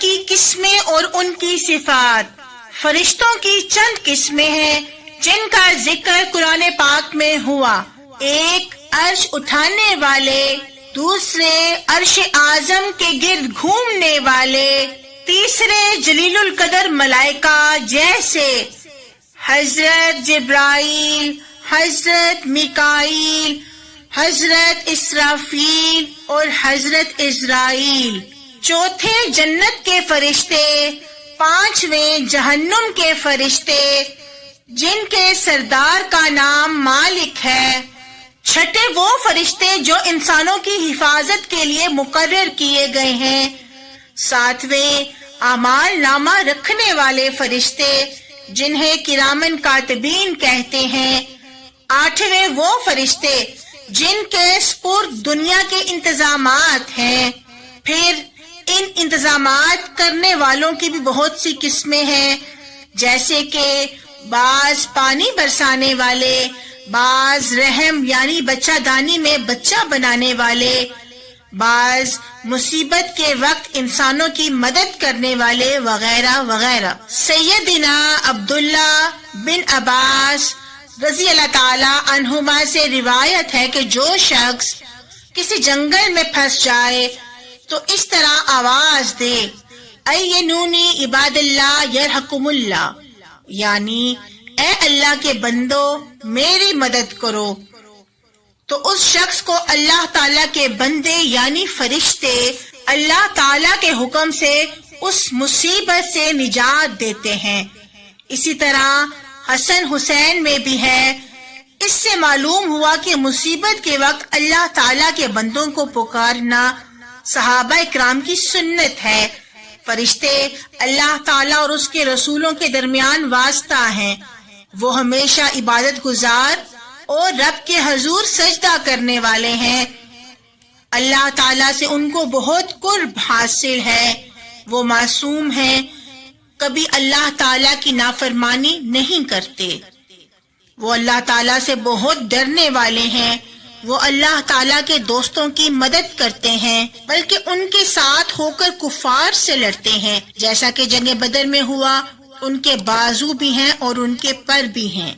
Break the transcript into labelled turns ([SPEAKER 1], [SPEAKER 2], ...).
[SPEAKER 1] کی قسمیں اور ان کی صفات۔ فرشتوں کی چند قسمیں ہیں جن کا ذکر قرآن پاک میں ہوا۔ ایک عرش اٹھانے والے، دوسرے عرش اعظم کے گرد گھومنے والے، تیسرے جلیل القدر ملائکہ جیسے حضرت جبرائیل، حضرت میکائیل، حضرت اسرافیل اور حضرت اسرائیل۔ چوتھے جنت کے فرشتے، پانچویں جہنم کے فرشتے جن کے سردار کا نام مالک ہے، چھٹے وہ فرشتے جو انسانوں کی حفاظت کے لیے مقرر کیے گئے ہیں، ساتویں اعمال نامہ رکھنے والے فرشتے جنہیں کرامن کاتبین کہتے ہیں، آٹھویں وہ فرشتے جن کے سپرد دنیا کے انتظامات ہیں۔ پھر ان انتظامات کرنے والوں کی بھی بہت سی قسمیں ہیں، جیسے کہ بعض پانی برسانے والے، بعض رحم یعنی بچہ دانی میں بچہ بنانے والے، بعض مصیبت کے وقت انسانوں کی مدد کرنے والے، وغیرہ وغیرہ۔ سیدنا عبداللہ بن عباس رضی اللہ تعالی عنہما سے روایت ہے کہ جو شخص کسی جنگل میں پھنس جائے تو اس طرح آواز دے، اینونی عباد اللہ یرحمکم اللہ، یعنی اے اللہ کے بندو میری مدد کرو، تو اس شخص کو اللہ تعالیٰ کے بندے یعنی فرشتے اللہ تعالیٰ کے حکم سے اس مصیبت سے نجات دیتے ہیں۔ اسی طرح حسن حسین میں بھی ہے۔ اس سے معلوم ہوا کہ مصیبت کے وقت اللہ تعالیٰ کے بندوں کو پکارنا صحابہ اکرام کی سنت ہے۔ فرشتے اللہ تعالیٰ اور اس کے رسولوں کے درمیان واسطہ ہیں، وہ ہمیشہ عبادت گزار اور رب کے حضور سجدہ کرنے والے ہیں۔ اللہ تعالیٰ سے ان کو بہت قرب حاصل ہے، وہ معصوم ہیں، کبھی اللہ تعالیٰ کی نافرمانی نہیں کرتے، وہ اللہ تعالیٰ سے بہت ڈرنے والے ہیں، وہ اللہ تعالیٰ کے دوستوں کی مدد کرتے ہیں، بلکہ ان کے ساتھ ہو کر کفار سے لڑتے ہیں، جیسا کہ جنگ بدر میں ہوا، ان کے بازو بھی ہیں اور ان کے پر بھی ہیں۔